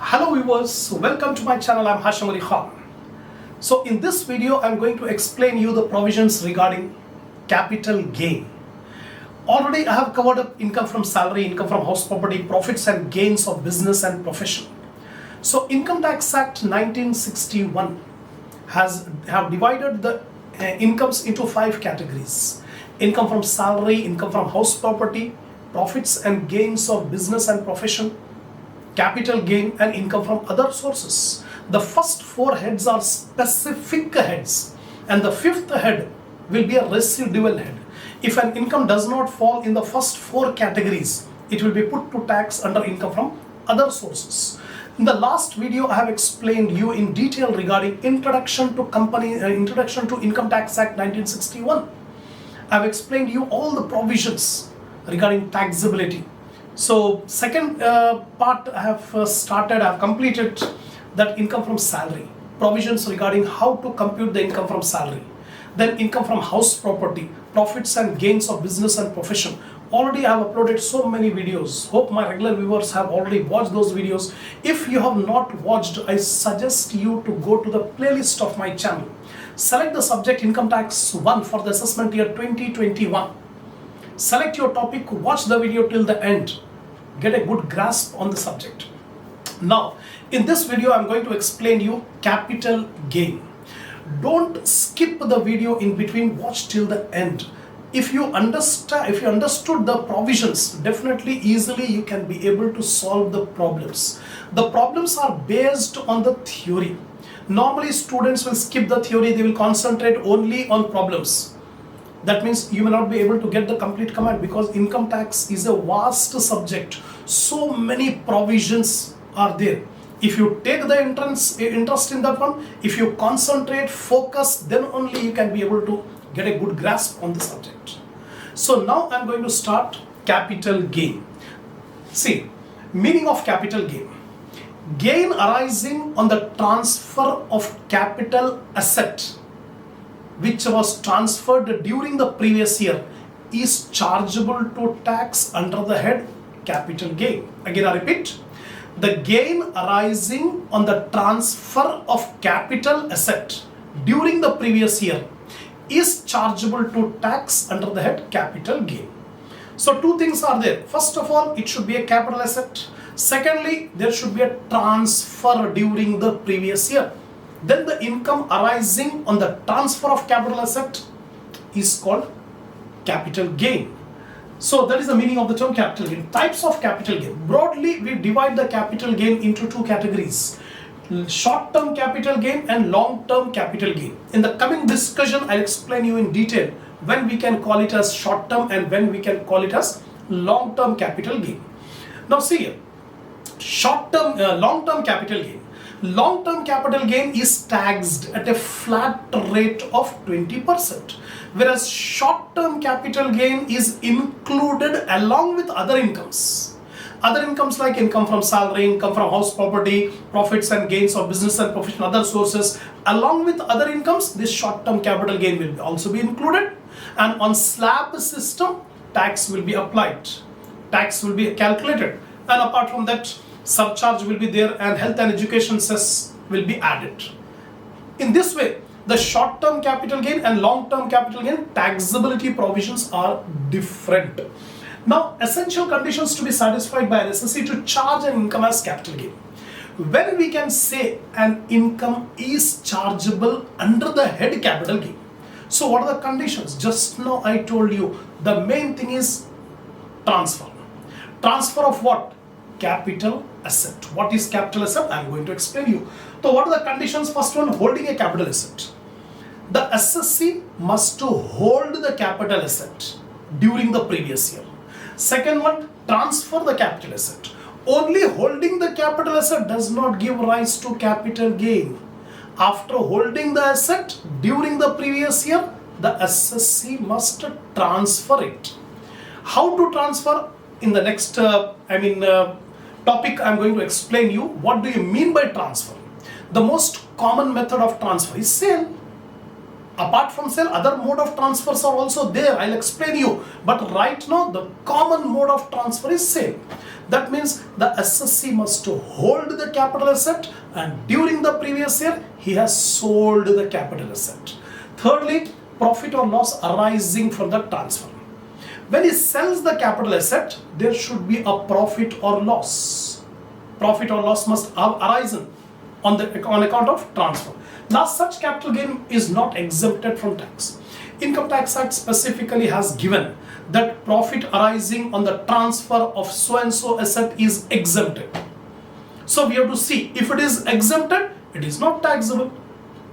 Hello viewers, welcome to my channel. I'm Hasham. So in this video I'm going to explain you the provisions regarding capital gain. Already I have covered up income from salary, income from house property, profits and gains of business and profession. So Income Tax Act 1961 have divided the incomes into 5 categories. Income from salary, income from house property, profits and gains of business and profession, capital gain and income from other sources. The first 4 heads are specific heads and the 5th head will be a residual head. If an income does not fall in the first 4 categories, it will be put to tax under income from other sources. In the last video, I have explained you in detail regarding introduction to Income Tax Act 1961. I have explained you all the provisions regarding taxability. So second part I have completed that income from salary, provisions regarding how to compute the income from salary. Then income from house property, profits and gains of business and profession. Already I have uploaded so many videos. Hope my regular viewers have already watched those videos. If you have not watched, I suggest you to go to the playlist of my channel. Select the subject Income Tax 1 for the assessment year 2021. Select your topic, watch the video till the end. Get a good grasp on the subject. Now, in this video, I'm going to explain you capital gain. Don't skip the video in between, watch till the end. If you understood the provisions, definitely easily you can be able to solve the problems. The problems are based on the theory. Normally students will skip the theory, they will concentrate only on problems. That means you may not be able to get the complete command because income tax is a vast subject. So many provisions are there. If you take the interest in that one, if you concentrate, focus, then only you can be able to get a good grasp on the subject. So now I'm going to start capital gain. See, meaning of capital gain. Gain arising on the transfer of capital asset which was transferred during the previous year is chargeable to tax under the head capital gain. Again I repeat, the gain arising on the transfer of capital asset during the previous year is chargeable to tax under the head capital gain. So 2 things are there. First of all, it should be a capital asset. Secondly, there should be a transfer during the previous year. Then the income arising on the transfer of capital asset is called capital gain. So that is the meaning of the term capital gain. Types of capital gain. Broadly, we divide the capital gain into 2 categories. Short-term capital gain and long-term capital gain. In the coming discussion, I'll explain you in detail when we can call it as short-term and when we can call it as long-term capital gain. Now see here, long-term capital gain. Long-term capital gain is taxed at a flat rate of 20%, whereas short-term capital gain is included along with other incomes. Other incomes like income from salary, income from house property, profits and gains of business and profession, other sources, along with other incomes, this short-term capital gain will also be included, and on slab system, tax will be applied. Tax will be calculated, and apart from that, surcharge will be there and health and education cess will be added. In this way, the short-term capital gain and long-term capital gain taxability provisions are different. Now, essential conditions to be satisfied by an assessee to charge an income as capital gain. When we can say an income is chargeable under the head capital gain. So what are the conditions? Just now I told you the main thing is transfer. Transfer of what? Capital asset. What is capital asset? I am going to explain you. So what are the conditions? First one, holding a capital asset. The assessee must to hold the capital asset during the previous year. Second one, transfer the capital asset. Only holding the capital asset does not give rise to capital gain. After holding the asset during the previous year, the assessee must transfer it. How to transfer? In the next topic, I am going to explain you what do you mean by transfer. The most common method of transfer is sale. Apart from sale, other mode of transfers are also there. I'll explain you. But right now, the common mode of transfer is sale. That means the assessee must hold the capital asset, and during the previous year he has sold the capital asset. Thirdly, profit or loss arising from the transfer. When he sells the capital asset, there should be a profit or loss. Profit or loss must have arisen on account of transfer. Now, such capital gain is not exempted from tax. Income Tax Act specifically has given that profit arising on the transfer of so and so asset is exempted. So we have to see, if it is exempted, it is not taxable.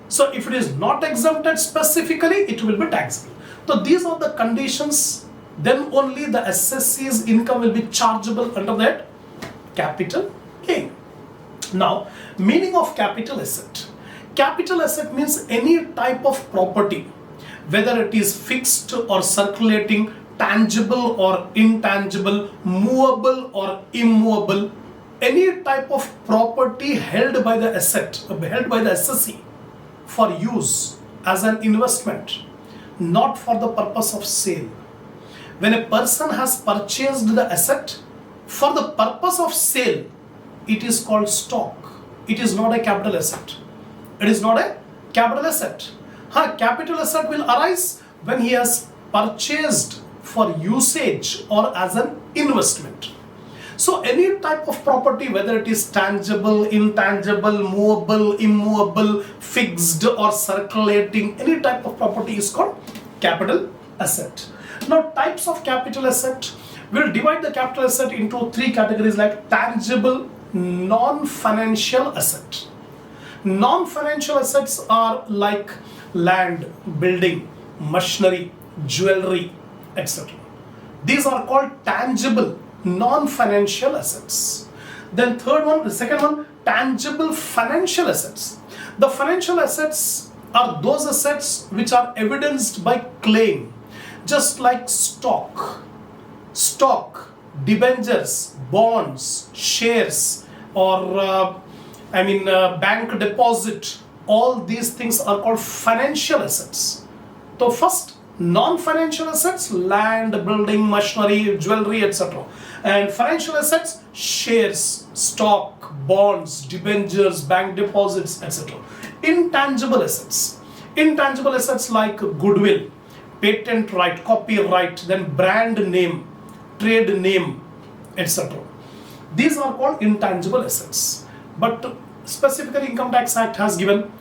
So if it is not exempted specifically, it will be taxable. So these are the conditions. Then only the assessee's income will be chargeable under that capital gain. Now, meaning of capital asset. Capital asset means any type of property, whether it is fixed or circulating, tangible or intangible, movable or immovable, any type of property held by the assessee for use as an investment, not for the purpose of sale. When a person has purchased the asset for the purpose of sale, it is called stock. It is not a capital asset. It is not a capital asset. Capital asset will arise when he has purchased for usage or as an investment. So any type of property, whether it is tangible, intangible, movable, immovable, fixed or circulating, any type of property is called capital asset. Now, types of capital asset, we'll divide the capital asset into three categories like tangible, non-financial asset. Non-financial assets are like land, building, machinery, jewelry, etc. These are called tangible, non-financial assets. Then the second one, tangible financial assets. The financial assets are those assets which are evidenced by claim, just like stock, debentures, bonds, shares, or bank deposit. All these things are called financial assets. So first, non-financial assets, land, building, machinery, jewelry, etc. And financial assets, shares, stock, bonds, debentures, bank deposits, etc. Intangible assets like goodwill, patent right, copyright, then brand name, trade name, etc. These are called intangible assets. But specifically, Income Tax Act has given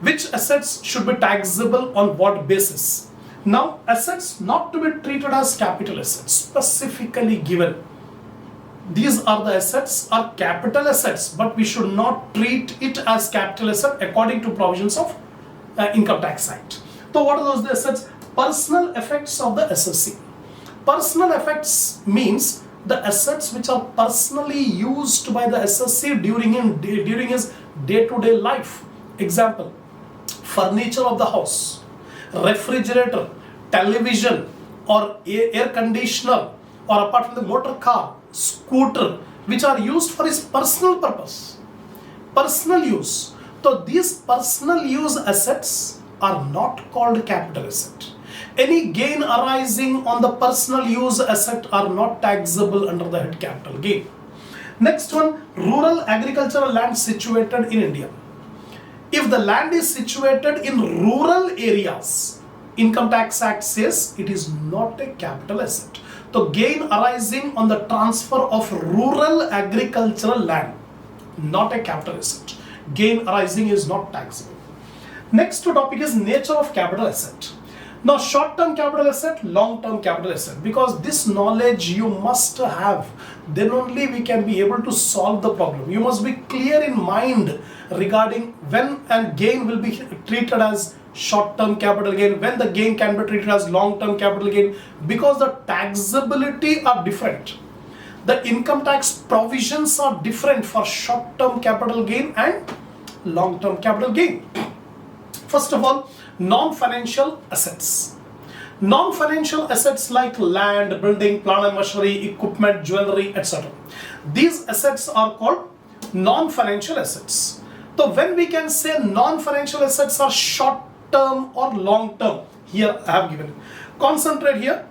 which assets should be taxable on what basis. Now, assets not to be treated as capital assets, specifically given. These are the assets, are capital assets, but we should not treat it as capital asset according to provisions of Income Tax Act. So what are those assets? Personal effects of the assessee. Personal effects means the assets which are personally used by the assessee during his day-to-day life. Example, furniture of the house, refrigerator, television, or air conditioner, or apart from the motor car, scooter, which are used for his personal purpose, personal use. So these personal use assets are not called capital asset. Any gain arising on the personal use asset are not taxable under the head capital gain. Next one, rural agricultural land situated in India. If the land is situated in rural areas, Income Tax Act says it is not a capital asset. So gain arising on the transfer of rural agricultural land, not a capital asset. Gain arising is not taxable. Next topic is nature of capital asset. Now, short-term capital asset, long-term capital asset, because this knowledge you must have, then only we can be able to solve the problem. You must be clear in mind regarding when and gain will be treated as short-term capital gain, when the gain can be treated as long-term capital gain, because the taxability are different. The income tax provisions are different for short-term capital gain and long-term capital gain. First of all, non-financial assets. Non-financial assets like land, building, plant and machinery, equipment, jewelry, etc. These assets are called non-financial assets. So when we can say non-financial assets are short-term or long-term, here I have given. Concentrate here.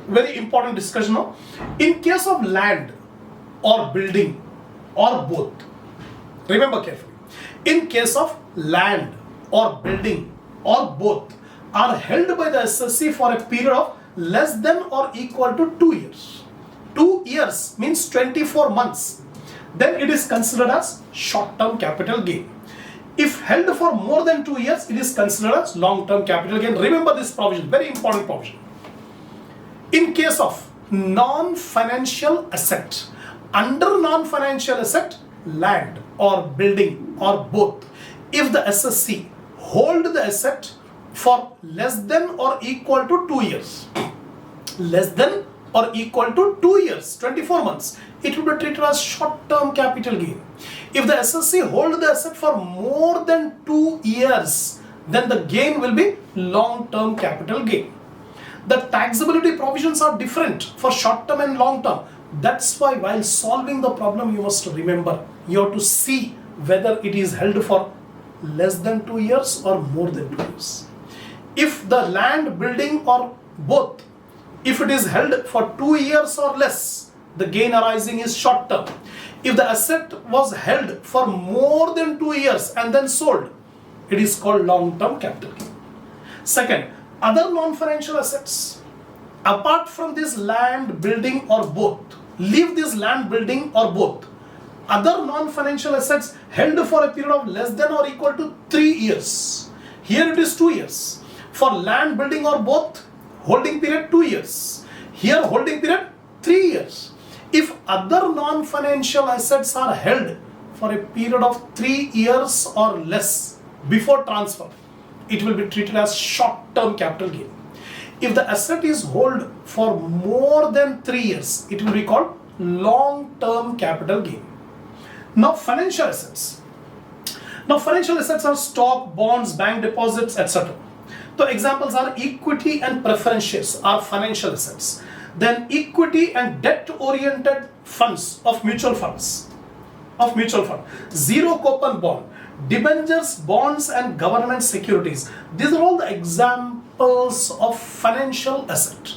very important discussion now. In case of land or building or both, remember carefully, in case of land or building or both are held by the SSC for a period of less than or equal to 2 years. 2 years means 24 months. Then it is considered as short-term capital gain. If held for more than 2 years, it is considered as long-term capital gain. Remember this provision, very important provision. In case of non-financial asset, under non-financial asset, land or building or both, if the SSC hold the asset for less than or equal to 2 years, less than or equal to 2 years, 24 months, it will be treated as short-term capital gain. If the SSC hold the asset for more than 2 years, then the gain will be long-term capital gain. The taxability provisions are different for short-term and long-term. That's why while solving the problem, you must remember, you have to see whether it is held for less than 2 years or more than 2 years. If the land, building or both, if it is held for 2 years or less, the gain arising is short term. If the asset was held for more than 2 years and then sold, it is called long-term capital gain. Second, other non-financial assets, apart from this land, building or both, leave this land, building or both, other non-financial assets held for a period of less than or equal to 3 years. Here it is 2 years. For land, building or both, holding period 2 years. Here holding period 3 years. If other non-financial assets are held for a period of 3 years or less before transfer, it will be treated as short-term capital gain. If the asset is held for more than 3 years, it will be called long-term capital gain. Now financial assets. Now financial assets are stock, bonds, bank deposits, etc. So examples are equity and preference shares are financial assets. Then equity and debt oriented funds of mutual funds. Zero coupon bond, debentures, bonds and government securities. These are all the examples of financial asset.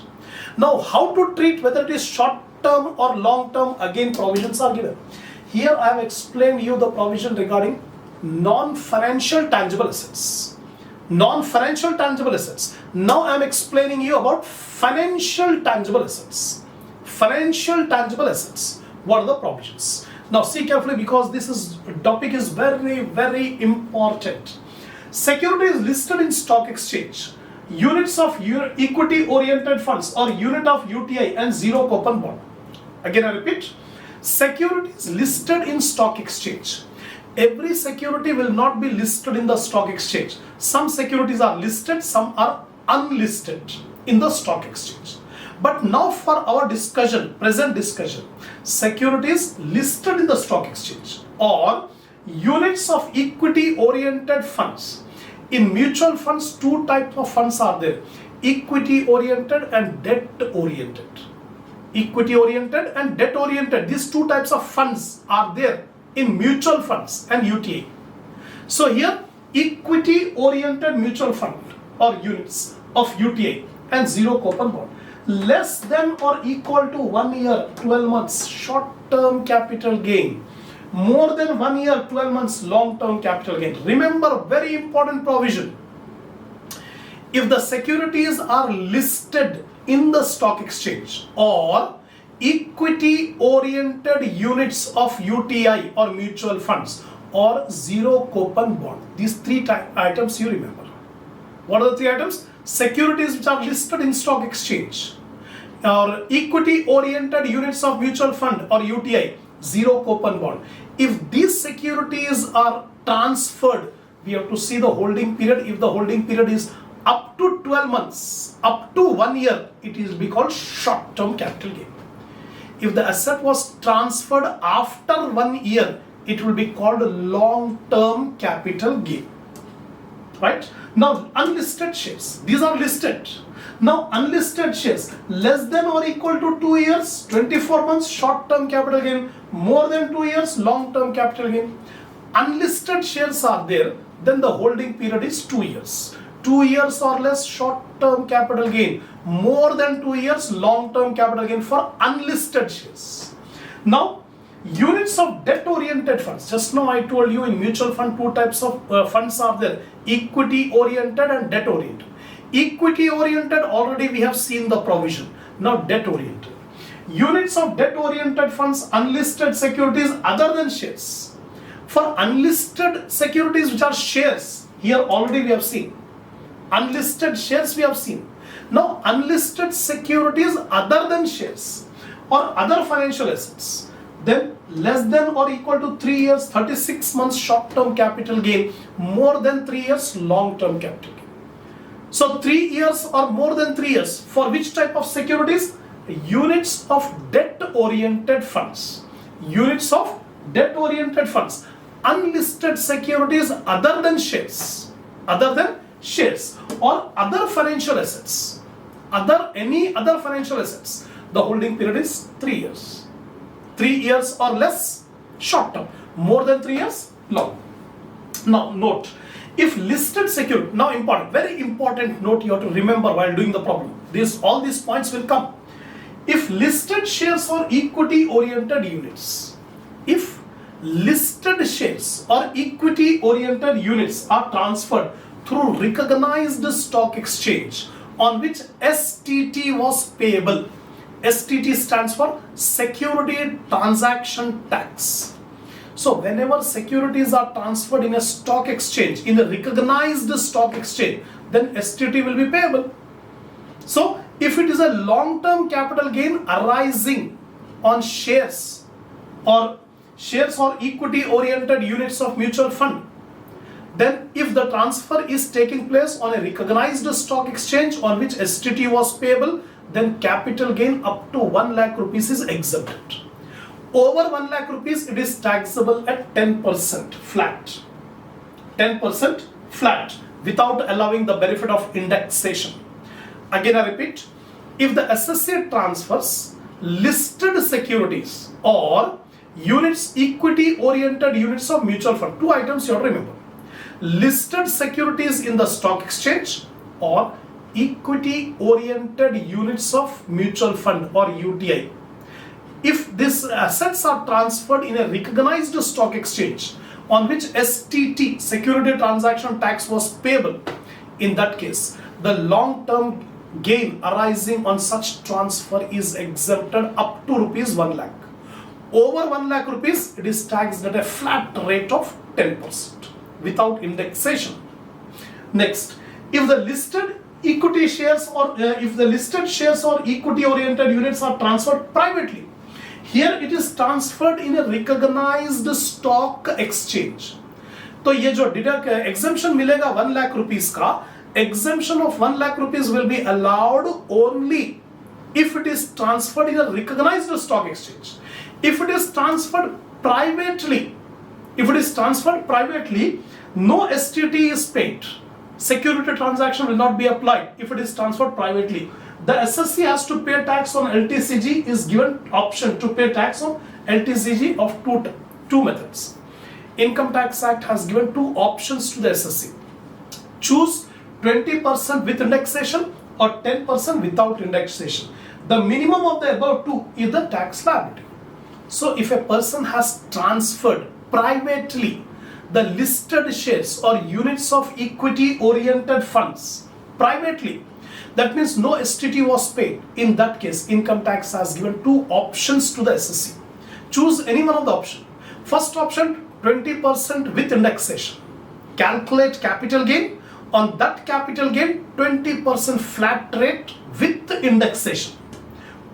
Now how to treat whether it is short term or long term, again provisions are given. Here I have explained you the provision regarding non-financial tangible assets. Non-financial tangible assets. Now I am explaining you about financial tangible assets. Financial tangible assets. What are the provisions? Now see carefully, because this topic is very important. Securities listed in stock exchange, units of equity oriented funds or unit of UTI and zero coupon bond. Again I repeat, securities listed in stock exchange. Every security will not be listed in the stock exchange. Some securities are listed, some are unlisted in the stock exchange. But now for our discussion, present discussion, securities listed in the stock exchange or units of equity oriented funds. In mutual funds, two types of funds are there: equity oriented and debt oriented. Equity oriented and debt oriented, these two types of funds are there in mutual funds and UTA. So here equity oriented mutual fund or units of UTA and zero coupon bond, less than or equal to 1 year 12 months short term capital gain, more than 1 year 12 months long term capital gain. Remember, very important provision, if the securities are listed in the stock exchange or equity oriented units of UTI or mutual funds or zero coupon bond, these three items you remember. What are the three items? Securities which are listed in stock exchange or equity oriented units of mutual fund or UTI, zero coupon bond. If these securities are transferred, we have to see the holding period. If the holding period is up to 12 months, up to 1 year, it is be called short term capital gain. If the asset was transferred after 1 year, it will be called long term capital gain. Right? Now unlisted shares, these are listed. Now unlisted shares, less than or equal to 2 years, 24 months short term capital gain, more than 2 years long term capital gain. Unlisted shares are there, then the holding period is 2 years. 2 years or less, short-term capital gain. More than 2 years, long-term capital gain for unlisted shares. Now, units of debt-oriented funds. Just now I told you in mutual fund, two types of funds are there: equity-oriented and debt-oriented. Equity-oriented, already we have seen the provision. Now, debt-oriented. Units of debt-oriented funds, unlisted securities other than shares. For unlisted securities which are shares, here already we have seen. Unlisted shares we have seen. Now, unlisted securities other than shares or other financial assets, then less than or equal to 3 years, 36 months short-term capital gain, more than 3 years long-term capital gain. So 3 years or more than 3 years, for which type of securities? Units of debt-oriented funds. Units of debt-oriented funds. Unlisted securities other than shares. Other than shares or other financial assets. Any other financial assets. The holding period is 3 years. 3 years or less, short term. More than 3 years, long. Now note, if listed security, now important, very important note you have to remember while doing the problem. All these points will come. If listed shares or equity oriented units, if listed shares or equity oriented units are transferred through recognized stock exchange on which STT was payable. STT stands for Security Transaction Tax. So whenever securities are transferred in a stock exchange, in a recognized stock exchange, then STT will be payable. So if it is a long-term capital gain arising on shares or equity oriented units of mutual fund, then if the transfer is taking place on a recognized stock exchange on which STT was payable, then capital gain up to 1 lakh rupees is exempted. Over 1 lakh rupees, it is taxable at 10% flat. 10% flat without allowing the benefit of indexation. Again I repeat, if the associate transfers listed securities or units, equity oriented units of mutual fund, two items you have to remember: listed securities in the stock exchange or equity oriented units of mutual fund or UTI. If these assets are transferred in a recognized stock exchange on which STT, Security Transaction Tax, was payable, in that case the long-term gain arising on such transfer is exempted up to rupees 1 lakh. Over 1 lakh rupees, it is taxed at a flat rate of 10% without indexation. Next, if the listed equity shares or equity oriented units are transferred privately, here it is transferred in a recognized stock exchange. तो ये जो exemption मिलेगा 1 lakh rupees का, exemption of 1 lakh rupees will be allowed only if it is transferred in a recognized stock exchange. If it is transferred privately, no STT is paid. Security transaction will not be applied if it is transferred privately. The SSC has to pay tax on LTCG, is given option to pay tax on LTCG of two methods. Income Tax Act has given two options to the SSC. Choose 20% with indexation or 10% without indexation. The minimum of the above two is the tax liability. So if a person has transferred privately the listed shares or units of equity oriented funds privately, that means no STT was paid. In that case, income tax has given two options to the SSC. Choose any one of the options. First option, 20% with indexation. Calculate capital gain. On that capital gain, 20% flat rate with indexation.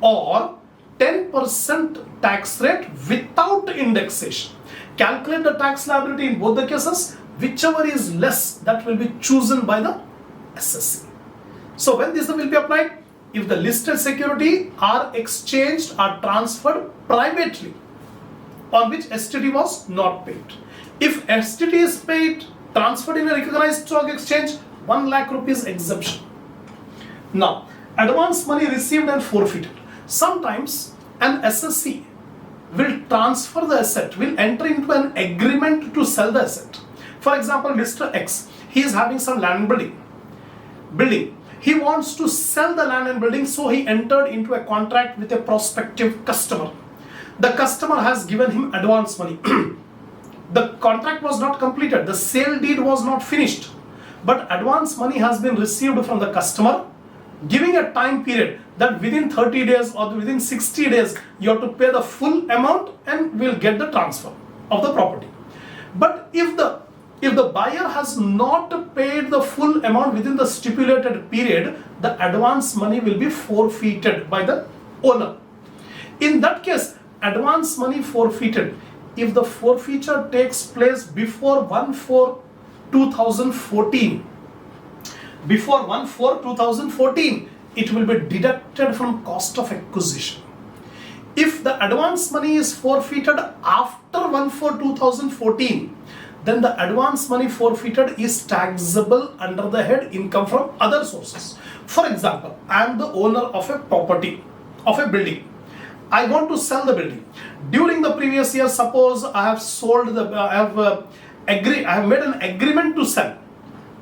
Or 10% tax rate without indexation. Calculate the tax liability in both the cases. Whichever is less, that will be chosen by the SSC. So when this will be applied, if the listed security are exchanged, are transferred privately on which STT was not paid. If STT is paid, transferred in a recognized stock exchange, 1 lakh rupees exemption. Now, advance money received and forfeited. Sometimes an SSC will transfer the asset, will enter into an agreement to sell the asset. For example, Mr. X, he is having some land building. building. He wants to sell the land and building, so he entered into a contract with a prospective customer. The customer has given him advance money. The contract was not completed, the sale deed was not finished, but advance money has been received from the customer, giving a time period that within 30 days or within 60 days you have to pay the full amount and will get the transfer of the property. But if the buyer has not paid the full amount within the stipulated period, the advance money will be forfeited by the owner. In that case, advance money forfeited, if the forfeiture takes place before 1/4/2014, before 1/4/2014, it will be deducted from cost of acquisition. If the advance money is forfeited after 1/4/2014, then the advance money forfeited is taxable under the head income from other sources. For example, I am the owner of a property, of a building. I want to sell the building. During the previous year, suppose I have sold the, I have made an agreement to sell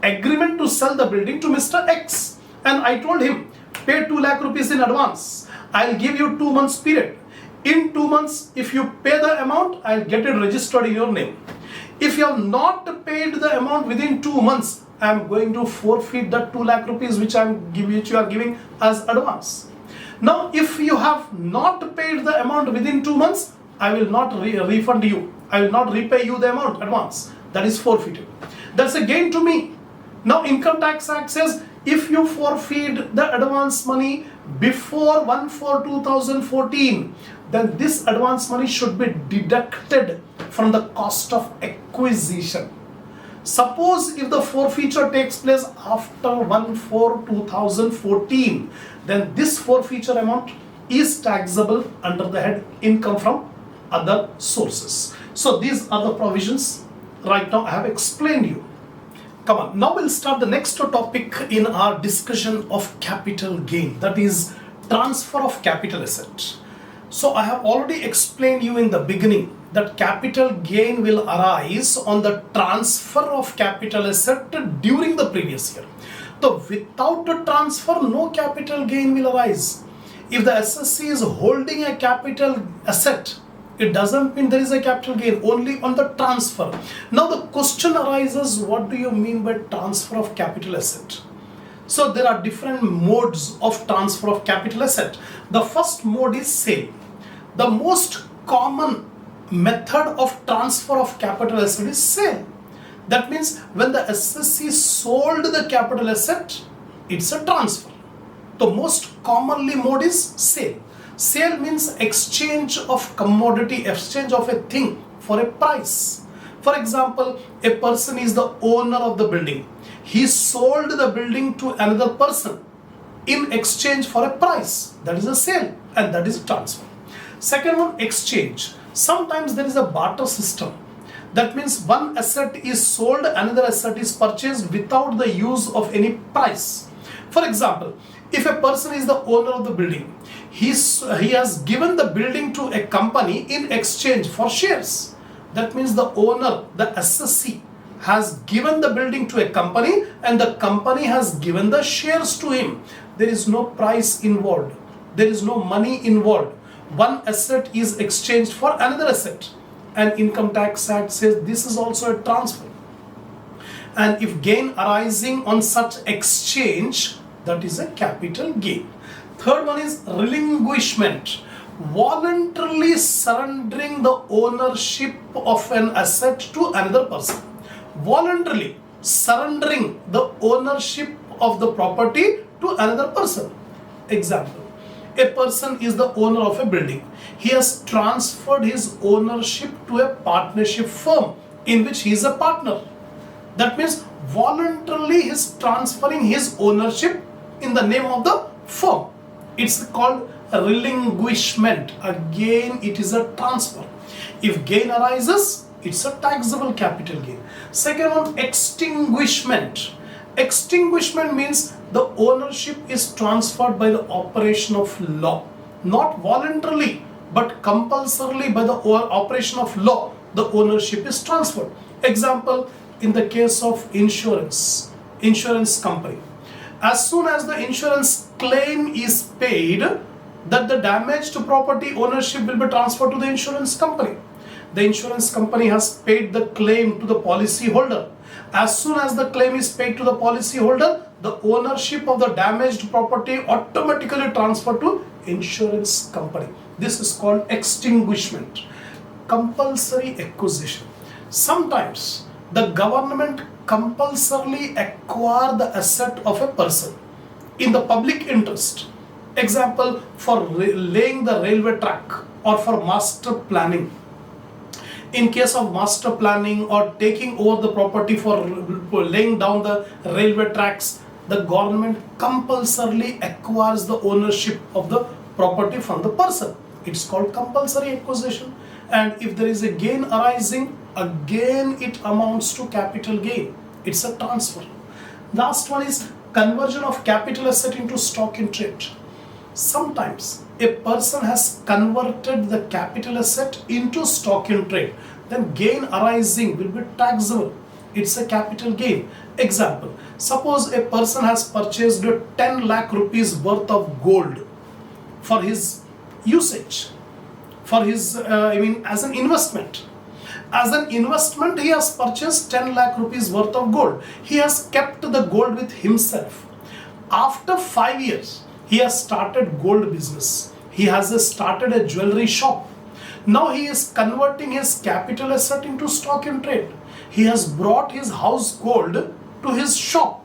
the building to Mr. X, and I told him, pay 2 lakh rupees in advance. I'll give you 2 months period. In 2 months, if you pay the amount, I'll get it registered in your name. If you have not paid the amount within 2 months, I am going to forfeit that 2 lakh rupees which you are giving as advance. Now, if you have not paid the amount within 2 months, I will not refund you. I will not repay you the amount advance. That is forfeited. That's a gain to me. Now, Income Tax Act says if you forfeit the advance money before 1/4/2014, then this advance money should be deducted from the cost of acquisition. Suppose if the forfeiture takes place after 1/4/2014, then this forfeiture amount is taxable under the head income from other sources. So these are the provisions right now I have explained you. Come on, now we'll start the next topic in our discussion of capital gain, that is transfer of capital asset. So I have already explained you in the beginning that capital gain will arise on the transfer of capital asset during the previous year. So without a transfer, no capital gain will arise. If the assessee is holding a capital asset, it doesn't mean there is a capital gain, only on the transfer. Now the question arises, what do you mean by transfer of capital asset? So there are different modes of transfer of capital asset. The first mode is sale. The most common method of transfer of capital asset is sale. That means when the assessee sold the capital asset, it's a transfer. The most commonly mode is sale. Sale means exchange of commodity, exchange of a thing for a price. For example, a person is the owner of the building. He sold the building to another person in exchange for a price. That is a sale, and that is a transfer. Second one, exchange. Sometimes there is a barter system. That means one asset is sold, another asset is purchased without the use of any price. For example, if a person is the owner of the building, he has given the building to a company in exchange for shares. That means the owner, the assessee, has given the building to a company and the company has given the shares to him. There is no price involved. There is no money involved. One asset is exchanged for another asset. And Income Tax Act says this is also a transfer. And if gain arising on such exchange, that is a capital gain. Third one is relinquishment. Voluntarily surrendering the ownership of an asset to another person. Voluntarily surrendering the ownership of the property to another person. Example, a person is the owner of a building. He has transferred his ownership to a partnership firm in which he is a partner. That means voluntarily he is transferring his ownership in the name of the firm. It's called a relinquishment. Again, it is a transfer. If gain arises, it's a taxable capital gain. Second one, extinguishment. Extinguishment means the ownership is transferred by the operation of law. Not voluntarily, but compulsorily by the operation of law, the ownership is transferred. Example, in the case of insurance company. As soon as the insurance claim is paid, that the damaged property ownership will be transferred to the insurance company. The insurance company has paid the claim to the policy holder. As soon as the claim is paid to the policy holder, the ownership of the damaged property automatically transferred to insurance company. This is called extinguishment. Compulsory acquisition. Sometimes the government compulsorily acquire the asset of a person in the public interest. Example, for laying the railway track or for master planning. In case of master planning or taking over the property for laying down the railway tracks, the government compulsorily acquires the ownership of the property from the person. It's called compulsory acquisition. And if there is a gain arising, again it amounts to capital gain. It's a transfer. Last one is conversion of capital asset into stock in trade. Sometimes a person has converted the capital asset into stock in trade, then gain arising will be taxable. It's a capital gain. Example, suppose a person has purchased 10 lakh rupees worth of gold for his usage, for his, as an investment. As an investment, he has purchased 10 lakh rupees worth of gold. He has kept the gold with himself. After 5 years, he has started gold business. He has started a jewelry shop. Now he is converting his capital asset into stock in trade. He has brought his house gold to his shop.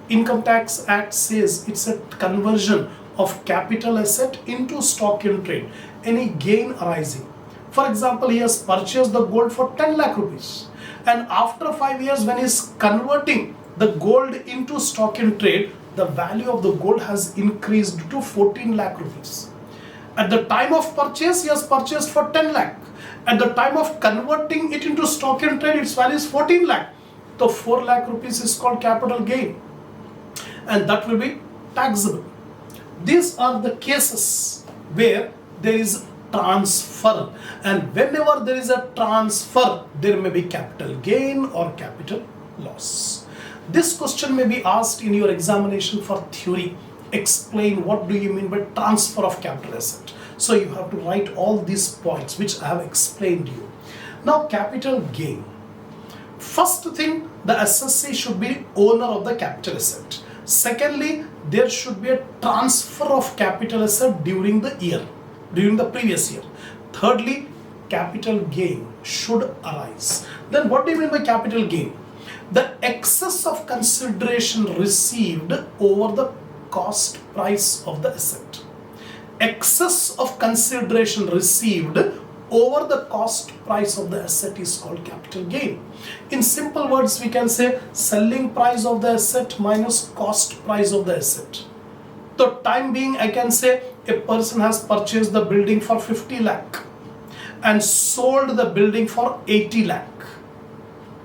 Income Tax Act says it's a conversion of capital asset into stock in trade. Any gain arising. For example, he has purchased the gold for 10 lakh rupees. And after 5 years, when he is converting the gold into stock in trade, the value of the gold has increased to 14 lakh rupees. At the time of purchase, he has purchased for 10 lakh. At the time of converting it into stock in trade, its value is 14 lakh. So 4 lakh rupees is called capital gain. And that will be taxable. These are the cases where there is transfer. And whenever there is a transfer, there may be capital gain or capital loss. This question may be asked in your examination for theory. Explain what do you mean by transfer of capital asset. So you have to write all these points which I have explained to you. Now capital gain. First thing, the assessee should be owner of the capital asset. Secondly, there should be a transfer of capital asset during the year, during the previous year. Thirdly, capital gain should arise. Then what do you mean by capital gain? The excess of consideration received over the cost price of the asset. Excess of consideration received over the cost price of the asset is called capital gain. In simple words, we can say selling price of the asset minus cost price of the asset. So time being, I can say a person has purchased the building for 50 lakh and sold the building for 80 lakh.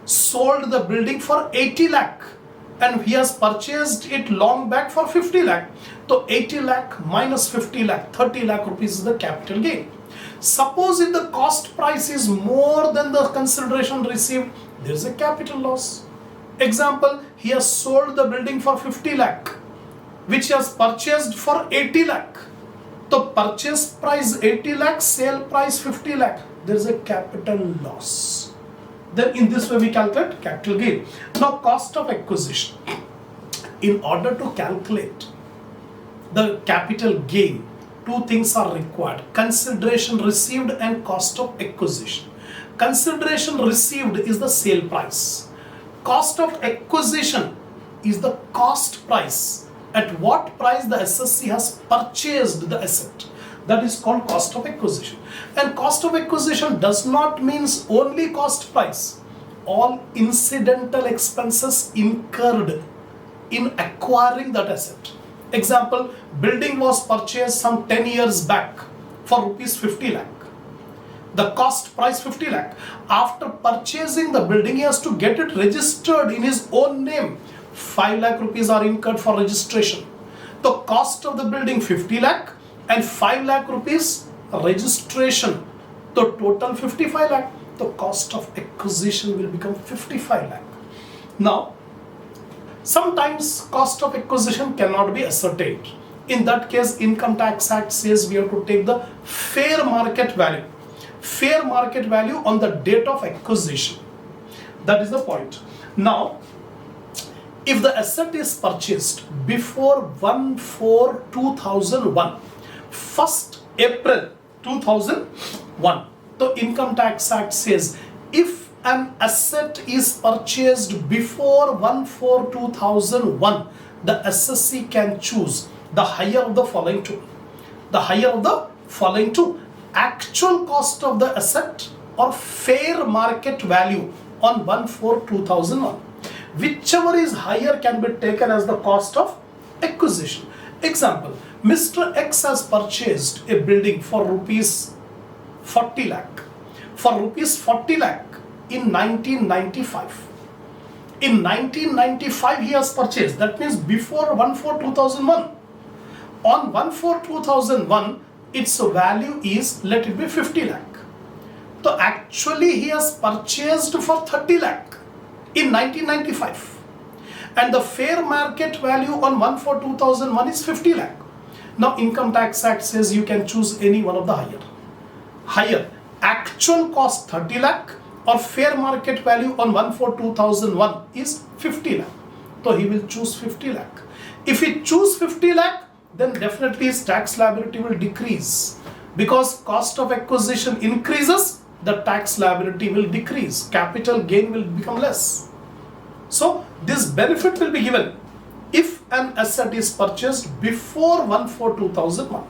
Sold the building for 80 lakh and he has purchased it long back for 50 lakh. So 80 lakh minus 50 lakh, 30 lakh rupees is the capital gain. Suppose if the cost price is more than the consideration received, there is a capital loss. Example, he has sold the building for 50 lakh, which he has purchased for 80 lakh. So purchase price 80 lakh, sale price 50 lakh. There is a capital loss. Then in this way we calculate capital gain. Now cost of acquisition. In order to calculate the capital gain, two things are required: consideration received and cost of acquisition. Consideration received is the sale price. Cost of acquisition is the cost price. At what price the assessee has purchased the asset. That is called cost of acquisition. And cost of acquisition does not mean only cost price. All incidental expenses incurred in acquiring that asset. Example, building was purchased some 10 years back for rupees 50 lakh. The cost price 50 lakh. After purchasing the building, he has to get it registered in his own name. 5 lakh rupees are incurred for registration. The cost of the building 50 lakh and 5 lakh rupees registration. The total 55 lakh. The cost of acquisition will become 55 lakh. Now, Sometimes cost of acquisition cannot be ascertained. In that case, Income Tax Act says we have to take the fair market value. Fair market value on the date of acquisition. That is the point. Now, if the asset is purchased before 1/4/2001, 1st April 2001, the Income Tax Act says if an asset is purchased before 1/4/2001, the assessee can choose the higher of the following two. The higher of the following two: actual cost of the asset or fair market value on 1/4/2001. Whichever is higher can be taken as the cost of acquisition. Example, Mr. X has purchased a building for rupees 40 lakh. For rupees 40 lakh in 1995. In 1995 he has purchased, that means before 1/4/2001. On 1/4/2001, its value is, let it be 50 lakh. So actually he has purchased for 30 lakh in 1995. And the fair market value on 1/4/2001 is 50 lakh. Now Income Tax Act says you can choose any one of the higher. Higher. Actual cost 30 lakh or fair market value on 1/4/2001 is 50 lakh. So he will choose 50 lakh. If he choose 50 lakh, then definitely his tax liability will decrease. Because cost of acquisition increases, the tax liability will decrease. Capital gain will become less. So this benefit will be given if an asset is purchased before 1/4/2001.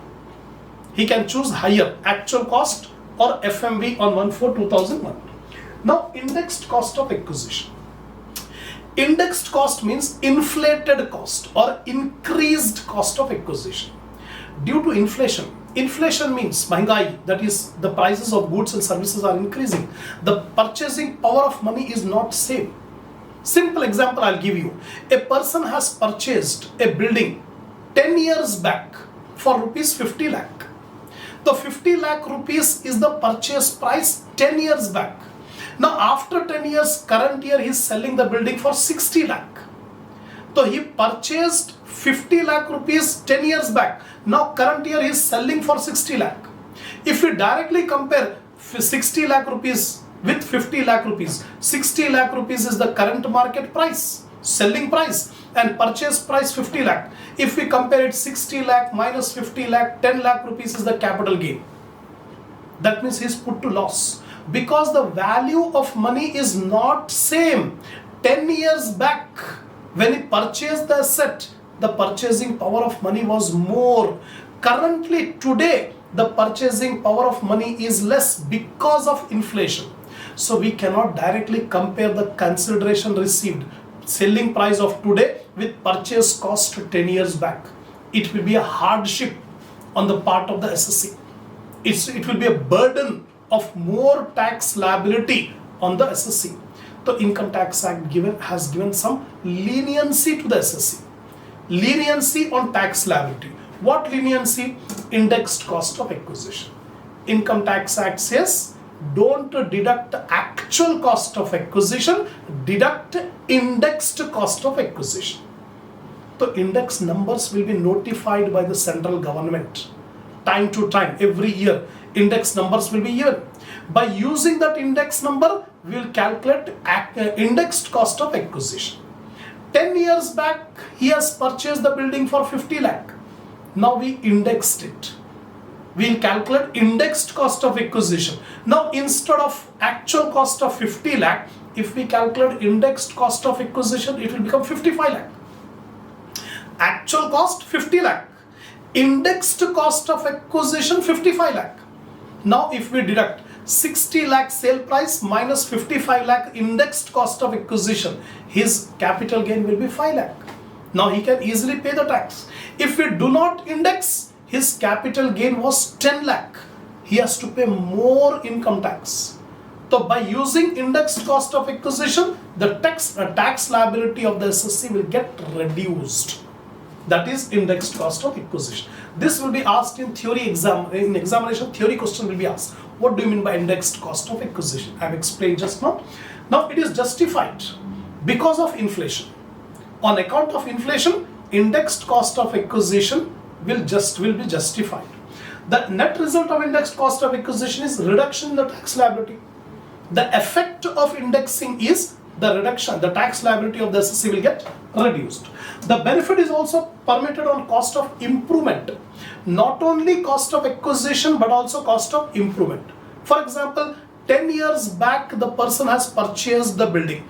He can choose higher actual cost or FMV on 1/4/2001. Now, indexed cost of acquisition. Indexed cost means inflated cost or increased cost of acquisition due to inflation. Inflation means महंगाई, that is the prices of goods and services are increasing. The purchasing power of money is not same. Simple example I'll give you. A person has purchased a building 10 years back for rupees 50 lakh. The 50 lakh rupees is the purchase price 10 years back. Now after 10 years, current year he is selling the building for 60 lakh. So he purchased 50 lakh rupees 10 years back. Now current year he is selling for 60 lakh. If we directly compare 60 lakh rupees with 50 lakh rupees, 60 lakh rupees is the current market price, selling price, and purchase price 50 lakh. If we compare it 60 lakh minus 50 lakh, 10 lakh rupees is the capital gain. That means he is put to loss. Because the value of money is not same. 10 years back, when he purchased the asset, the purchasing power of money was more. Currently, today, the purchasing power of money is less because of inflation. So we cannot directly compare the consideration received, selling price of today with purchase cost 10 years back. It will be a hardship on the part of the assessee. It will be a burden of more tax liability on the assessee. The Income Tax Act has given some leniency to the assessee. Leniency on tax liability. What leniency? Indexed cost of acquisition. Income Tax Act says don't deduct actual cost of acquisition, deduct indexed cost of acquisition. The index numbers will be notified by the central government. Time to time, every year, index numbers will be given. By using that index number, we will calculate indexed cost of acquisition. 10 years back, he has purchased the building for 50 lakh. Now we indexed it. We will calculate indexed cost of acquisition. Now instead of actual cost of 50 lakh, if we calculate indexed cost of acquisition, it will become 55 lakh. Actual cost 50 lakh. Indexed cost of acquisition 55 lakh. Now if we deduct 60 lakh sale price minus 55 lakh indexed cost of acquisition, his capital gain will be 5 lakh. Now he can easily pay the tax. If we do not index, his capital gain was 10 lakh. He has to pay more income tax. So by using indexed cost of acquisition, the tax liability of the assessee will get reduced. That is indexed cost of acquisition. This will be asked in theory exam. In examination, theory question will be asked. What do you mean by indexed cost of acquisition? I have explained just now. Now it is justified because of inflation. On account of inflation, indexed cost of acquisition will be justified. The net result of indexed cost of acquisition is reduction in the tax liability. The effect of indexing is the reduction, the tax liability of the assessee will get reduced. The benefit is also permitted on cost of improvement. Not only cost of acquisition but also cost of improvement. For example, 10 years back the person has purchased the building.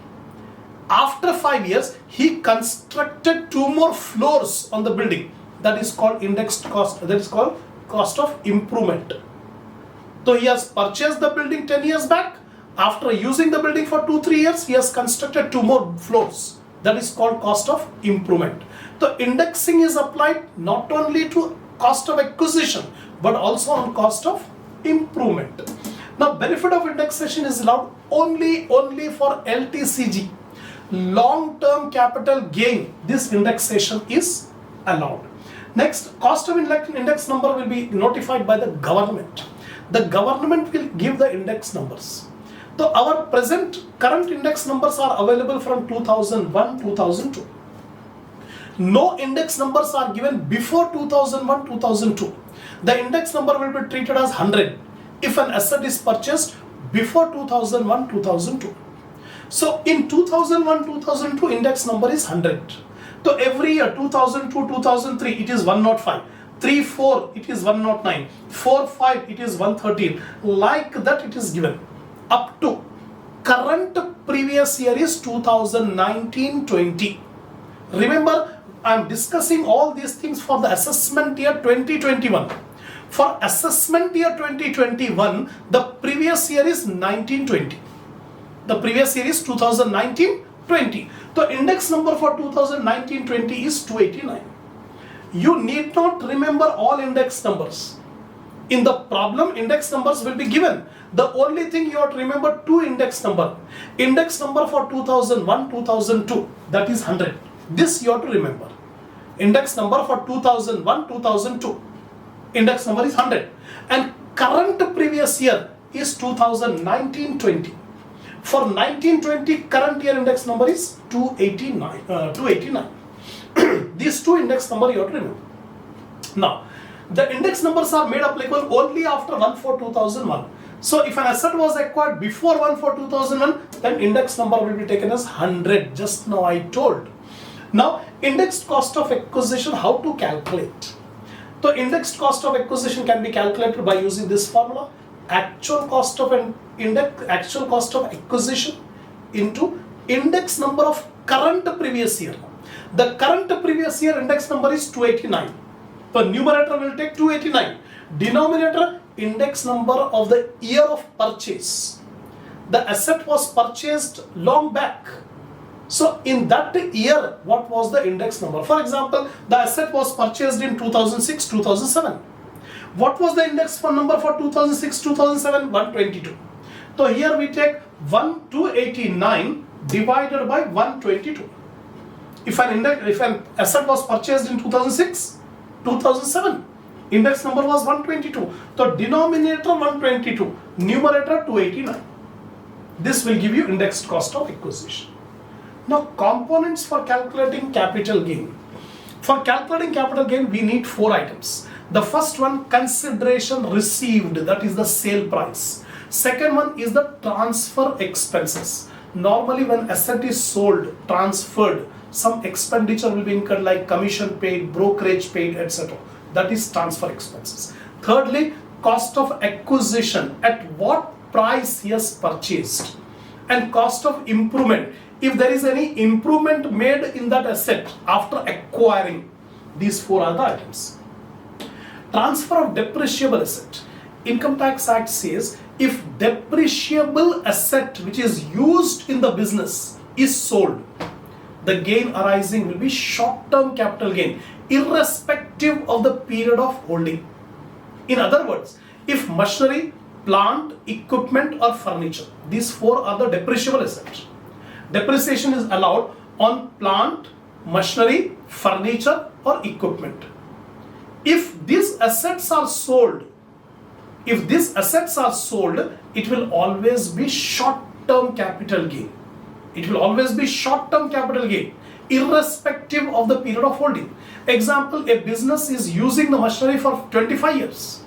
After 5 years, he constructed 2 more floors on the building. That is called indexed cost. That is called cost of improvement. So he has purchased the building 10 years back. After using the building for 2-3 years, he has constructed 2 more floors. That is called cost of improvement. So indexing is applied not only to cost of acquisition but also on cost of improvement. Now, benefit of indexation is allowed only for LTCG, long-term capital gain. This indexation is allowed. Next, cost of index number will be notified by the government. The government will give the index numbers. So our current index numbers are available from 2001-2002. No index numbers are given before 2001-2002. The index number will be treated as 100 if an asset is purchased before 2001-2002. So in 2001-2002 index number is 100. So every year 2002-2003 it is 105. 3-4 it is 109. 4-5 it is 113. Like that it is given. Up to current previous year is 2019-20. Remember, I am discussing all these things for the assessment year 2021. For assessment year 2021, the previous year is 19-20. The previous year is 2019-20. The index number for 2019-20 is 289. You need not remember all index numbers. In the problem, index numbers will be given. The only thing you have to remember 2 index number. Index number for 2001-2002, that is 100. This you have to remember. Index number for 2001-2002. Index number is 100. And current previous year is 2019-20. For 19-20, current year index number is 289. These 2 index number you have to remember. Now, the index numbers are made applicable only after 1/4/2001. So if an asset was acquired before 1/4/2001, then index number will be taken as 100. Just now I told. Now, indexed cost of acquisition, how to calculate? So indexed cost of acquisition can be calculated by using this formula: actual cost of acquisition into index number of current previous year. The current previous year index number is 289. So numerator will take 289. Denominator, index number of the year of purchase. The asset was purchased long back. So in that year, what was the index number? For example, the asset was purchased in 2006-2007. What was the index number for 2006-2007? 122. So here we take 289 divided by 122. If an asset was purchased in 2006-2007, index number was 122. So denominator 122, numerator 289. This will give you indexed cost of acquisition. Now, components for calculating capital gain. For calculating capital gain, we need 4 items. The first one, consideration received, that is the sale price. Second one is the transfer expenses. Normally when asset is sold, transferred, some expenditure will be incurred like commission paid, brokerage paid, etc. That is transfer expenses. Thirdly, cost of acquisition, at what price he has purchased. And cost of improvement, if there is any improvement made in that asset after acquiring. These 4 are the items. Transfer of depreciable asset. Income Tax Act says if depreciable asset which is used in the business is sold, the gain arising will be short-term capital gain, irrespective of the period of holding. In other words, if machinery, plant, equipment or furniture, these 4 are the depreciable assets. Depreciation is allowed on plant, machinery, furniture or equipment. If these assets are sold, it will always be short-term capital gain. It will always be short-term capital gain. irrespective of the period of holding. Example, a business is using the machinery for 25 years.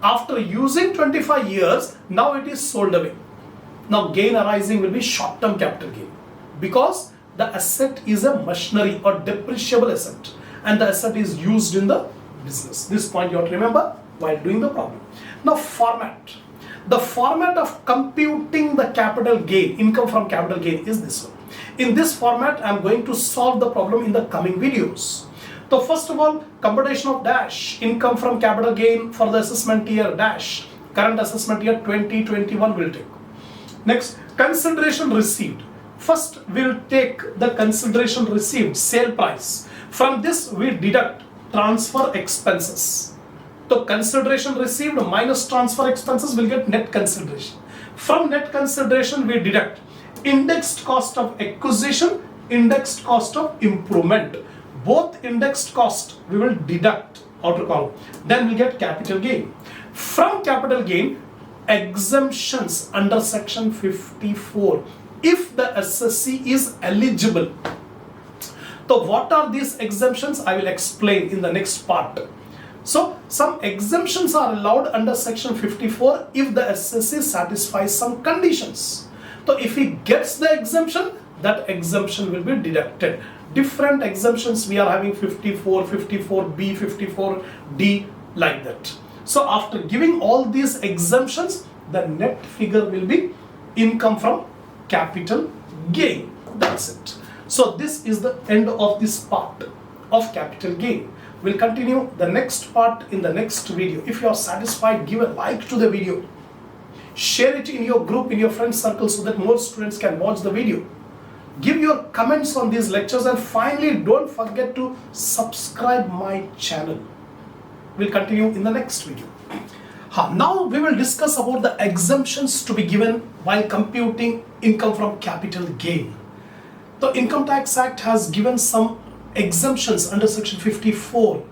After using 25 years, now it is sold away. Now gain arising will be short-term capital gain, because the asset is a machinery or depreciable asset, and the asset is used in the business. This point you have to remember while doing the problem. Now format. The format of computing the capital gain, income from capital gain, is this one. In this format, I am going to solve the problem in the coming videos. So first of all, computation of dash, income from capital gain for the assessment year dash, current assessment year 2021 will take. Next, consideration received. First, we'll take the consideration received, sale price. From this, we deduct transfer expenses. So consideration received minus transfer expenses will get net consideration. From net consideration, we deduct indexed cost of acquisition, indexed cost of improvement. Both indexed cost we will deduct outer column. Then we get capital gain. From capital gain, exemptions under section 54. If the SSC is eligible. So what are these exemptions? I will explain in the next part. So some exemptions are allowed under section 54 if the SSC satisfies some conditions. So if he gets the exemption, that exemption will be deducted. Different exemptions we are having 54, 54B, 54D, like that. So after giving all these exemptions, the net figure will be income from capital gain. That's it. So this is the end of this part of capital gain. We'll continue the next part in the next video. If you are satisfied, give a like to the video. Share it in your group, in your friend circle, so that more students can watch the video. Give your comments on these lectures, and finally don't forget to subscribe my channel. We'll continue in the next video. Now we will discuss about the exemptions to be given while computing income from capital gain. The Income Tax Act has given some exemptions under section 54.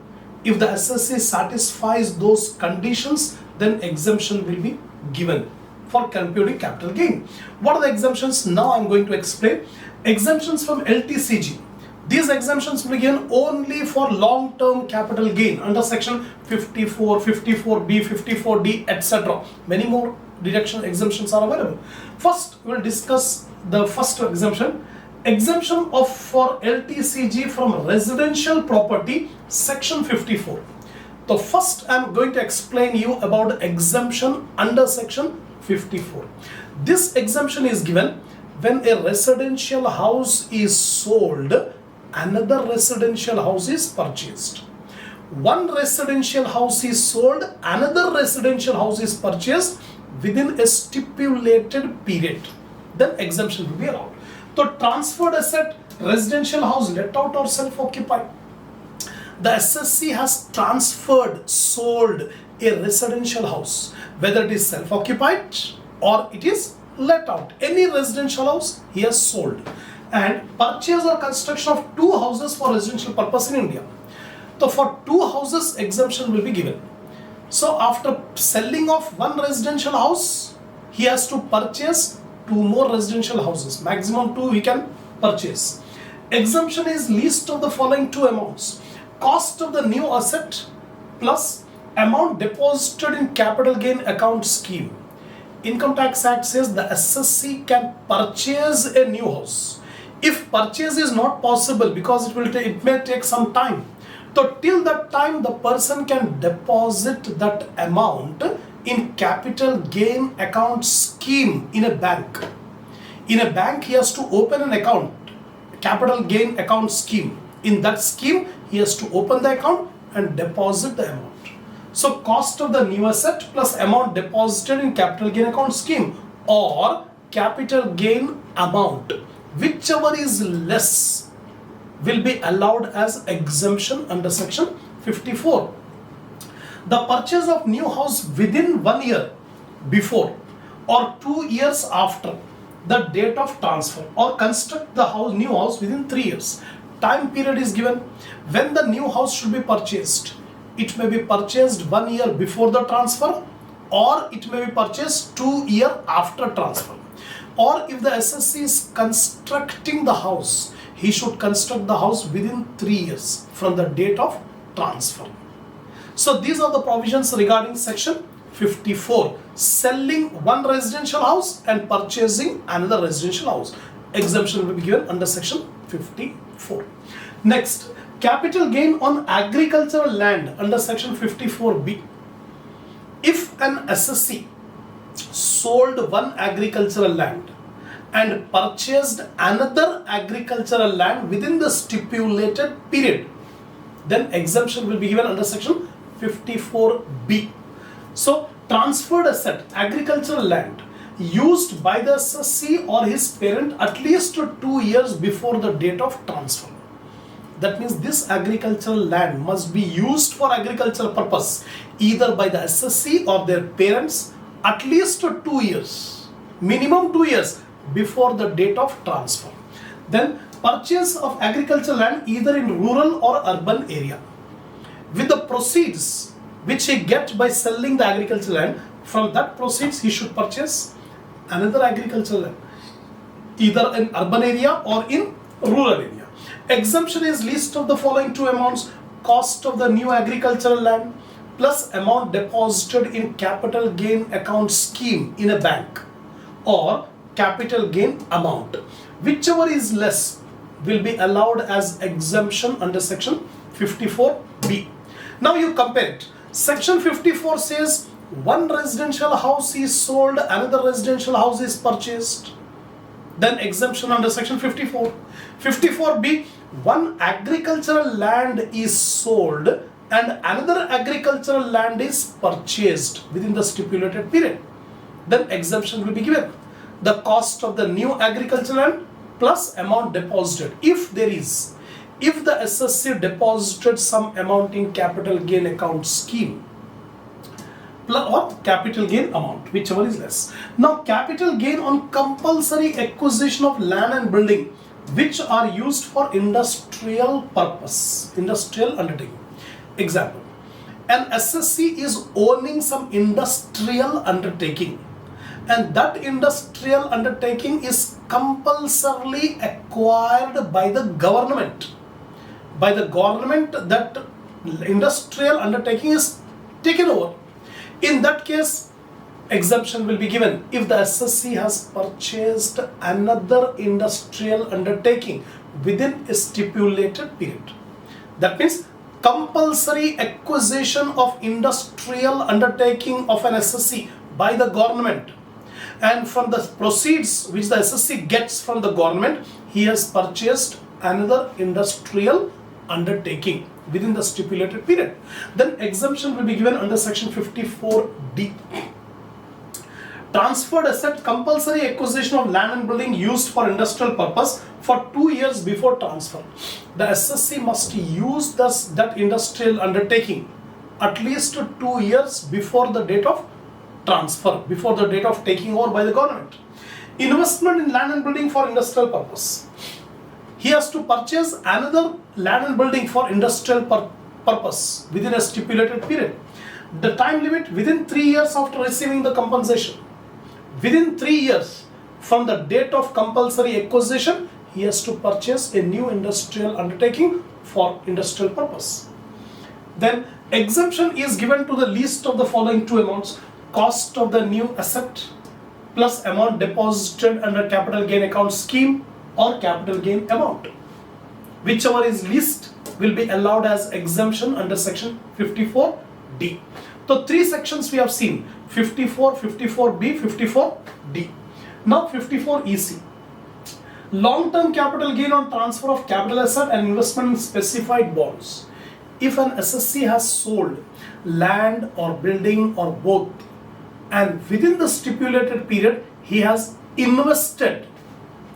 If the SSC satisfies those conditions, then exemption will be given for computing capital gain. What are the exemptions? Now I am going to explain. Exemptions from LTCG. These exemptions will be given only for long-term capital gain under section 54, 54B, 54D, etc. Many more deduction exemptions are available. First, we will discuss the first exemption. Exemption of for LTCG from residential property, section 54. So first I am going to explain you about exemption under section 54. This exemption is given when a residential house is sold, another residential house is purchased. One residential house is sold, another residential house is purchased within a stipulated period. Then exemption will be allowed. So transferred asset, residential house let out or self-occupied. The SSC has transferred, sold a residential house, whether it is self-occupied or it is let out. Any residential house he has sold. And purchase or construction of 2 houses for residential purpose in India. So for 2 houses, exemption will be given. So after selling off 1 residential house, he has to purchase 2 more residential houses. Maximum 2 he can purchase. Exemption is least of the following 2 amounts. Cost of the new asset plus amount deposited in capital gain account scheme. Income Tax Act says the SSC can purchase a new house. If purchase is not possible because it may take some time, so till that time the person can deposit that amount in capital gain account scheme in a bank. In a bank he has to open an account, capital gain account scheme. In that scheme he has to open the account and deposit the amount. So cost of the new asset plus amount deposited in capital gain account scheme or capital gain amount, whichever is less, will be allowed as exemption under section 54. The purchase of new house within 1 year before or 2 years after the date of transfer, or construct the house, new house within 3 years. Time period is given when the new house should be purchased. It may be purchased 1 year before the transfer, or it may be purchased 2 years after transfer. Or if the SSC is constructing the house, he should construct the house within 3 years from the date of transfer. So these are the provisions regarding section 54, selling one residential house and purchasing another residential house. Exemption will be given under section 54. Next, capital gain on agricultural land under section 54B. If an assessee sold one agricultural land and purchased another agricultural land within the stipulated period, then exemption will be given under section 54B. So, transferred asset, agricultural land used by the assessee or his parent at least 2 years before the date of transfer. That means this agricultural land must be used for agricultural purpose either by the assessee or their parents at least 2 years, minimum 2 years before the date of transfer. Then purchase of agricultural land either in rural or urban area. With the proceeds which he gets by selling the agricultural land, from that proceeds he should purchase another agricultural land either in urban area or in rural area. Exemption is list of the following two amounts: cost of the new agricultural land plus amount deposited in capital gain account scheme in a bank, or capital gain amount. Whichever is less will be allowed as exemption under section 54B. Now you compare it. Section 54 says one residential house is sold, another residential house is purchased. Then exemption under section 54. 54B, one agricultural land is sold and another agricultural land is purchased within the stipulated period. Then exemption will be given. The cost of the new agricultural land plus amount deposited. If the assessor deposited some amount in capital gain account scheme or capital gain amount, whichever is less. Now capital gain on compulsory acquisition of land and building which are used for industrial purpose, industrial undertaking. Example, an assessee is owning some industrial undertaking and that industrial undertaking is compulsorily acquired by the government. By the government, that industrial undertaking is taken over. In that case, exemption will be given if the assessee has purchased another industrial undertaking within a stipulated period. That means compulsory acquisition of industrial undertaking of an assessee by the government, and from the proceeds which the assessee gets from the government, he has purchased another industrial undertaking within the stipulated period. Then exemption will be given under section 54D. Transferred asset, compulsory acquisition of land and building used for industrial purpose for 2 years before transfer. The assessee must use that industrial undertaking at least 2 years before the date of transfer, before the date of taking over by the government. Investment in land and building for industrial purpose. He has to purchase another land and building for industrial purpose within a stipulated period. The time limit within 3 years after receiving the compensation. Within 3 years from the date of compulsory acquisition, he has to purchase a new industrial undertaking for industrial purpose. Then exemption is given to the least of the following two amounts: cost of the new asset plus amount deposited under capital gain account scheme or capital gain amount. Whichever is least will be allowed as exemption under section 54D. So three sections we have seen: 54, 54B, 54D. Now 54EC. Long-term capital gain on transfer of capital asset and investment in specified bonds. If an assessee has sold land or building or both, and within the stipulated period he has invested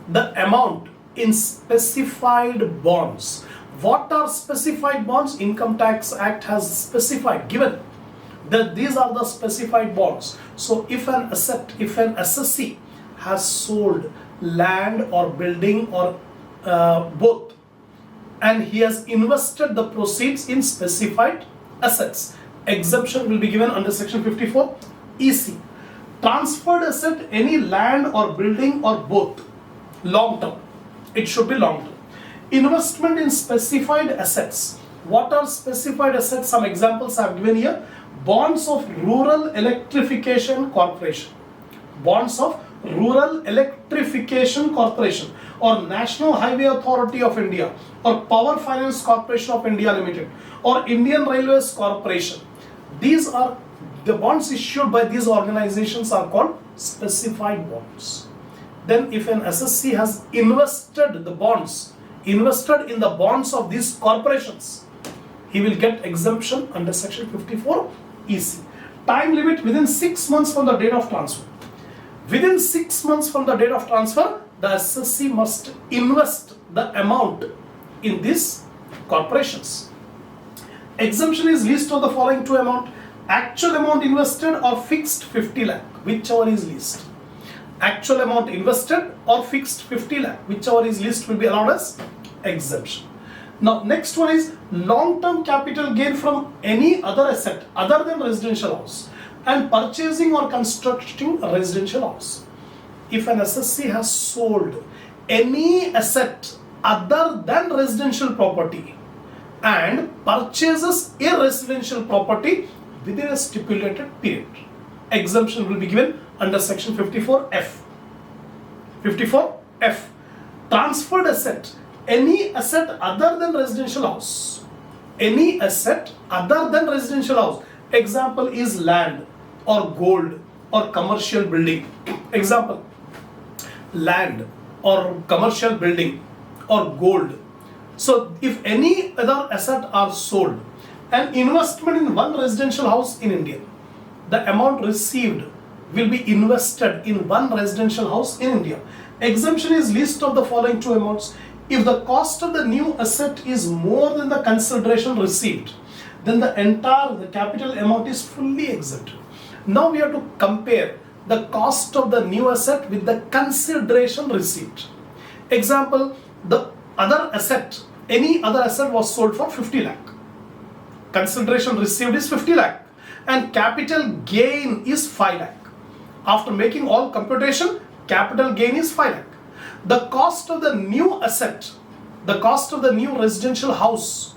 the amount in specified bonds. What are specified bonds? Income Tax Act has specified, given that these are the specified bonds. So if an assessee has sold land or building or both, and he has invested the proceeds in specified assets, exemption will be given under section 54 EC. Transferred asset, any land or building or both, long term, it should be long term. Investment in specified assets. What are specified assets? Some examples I have given here. Bonds of Rural Electrification Corporation. Bonds of Rural Electrification Corporation, or National Highway Authority of India, or Power Finance Corporation of India Limited, or Indian Railways Corporation. These are the bonds issued by these organizations are called specified bonds. Then if an SSC has invested in the bonds of these corporations, he will get exemption under section 54 EC. Time limit within 6 months from the date of transfer. Within 6 months from the date of transfer, the SSC must invest the amount in these corporations. Exemption is least of the following two amount: actual amount invested or fixed 50 lakh, whichever is least. Actual amount invested or fixed 50 lakh, whichever is least, will be allowed as exemption. Now next one is long-term capital gain from any other asset other than residential house and purchasing or constructing a residential house. If an SSC has sold any asset other than residential property and purchases a residential property within a stipulated period, exemption will be given under section 54F. 54F. Transferred asset. Any asset other than residential house. Any asset other than residential house. Example is land or gold or commercial building. Example, land or commercial building or gold. So if any other asset are sold, an investment in one residential house in India, the amount received will be invested in one residential house in India. Exemption is least of the following two amounts. If the cost of the new asset is more than the consideration received, then the capital amount is fully exempted. Now we have to compare the cost of the new asset with the consideration received. Example, the other asset, any other asset was sold for 50 lakh. Consideration received is 50 lakh and capital gain is 5 lakh. After making all computation, capital gain is 5 lakh. The cost of the new asset, the cost of the new residential house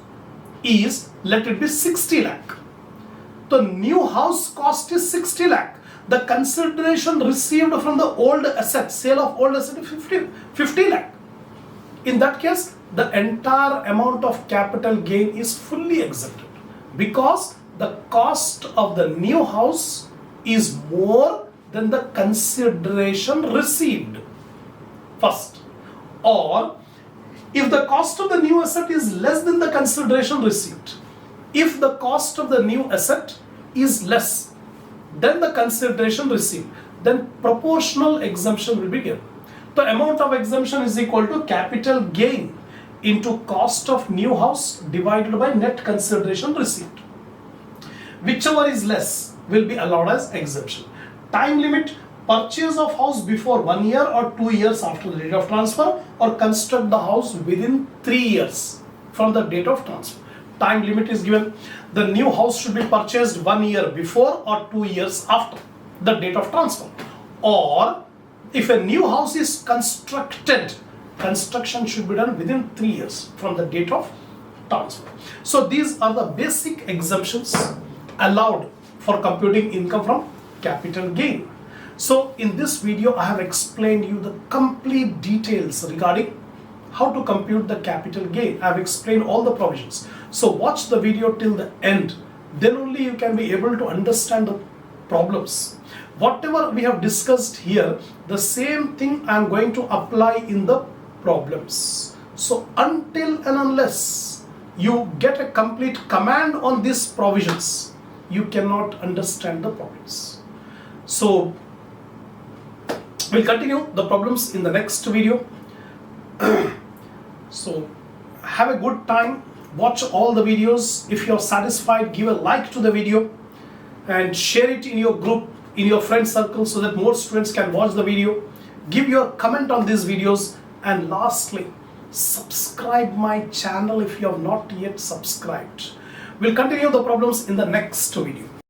is, let it be 60 lakh. The new house cost is 60 lakh. The consideration received from the old asset, sale of old asset is 50 lakh. In that case, the entire amount of capital gain is fully exempted because the cost of the new house is more than the consideration received. First, or if the cost of the new asset is less than the consideration received, if the cost of the new asset is less than the consideration received, then proportional exemption will be given. The amount of exemption is equal to capital gain into cost of new house divided by net consideration received. Whichever is less will be allowed as exemption. Time limit: purchase of house before 1 year or 2 years after the date of transfer, or construct the house within 3 years from the date of transfer. Time limit is given. The new house should be purchased 1 year before or 2 years after the date of transfer. Or if a new house is constructed, construction should be done within 3 years from the date of transfer. So these are the basic exemptions allowed for computing income from capital gain. So in this video, I have explained you the complete details regarding how to compute the capital gain. I have explained all the provisions. So watch the video till the end. Then only you can be able to understand the problems. Whatever we have discussed here, the same thing I am going to apply in the problems. So until and unless you get a complete command on these provisions, you cannot understand the problems. So we'll continue the problems in the next video. So have a good time, watch all the videos. If you're satisfied, give a like to the video and share it in your group, in your friend circle, so that more students can watch the video. Give your comment on these videos, and lastly, subscribe my channel if you have not yet subscribed. We'll continue the problems in the next video.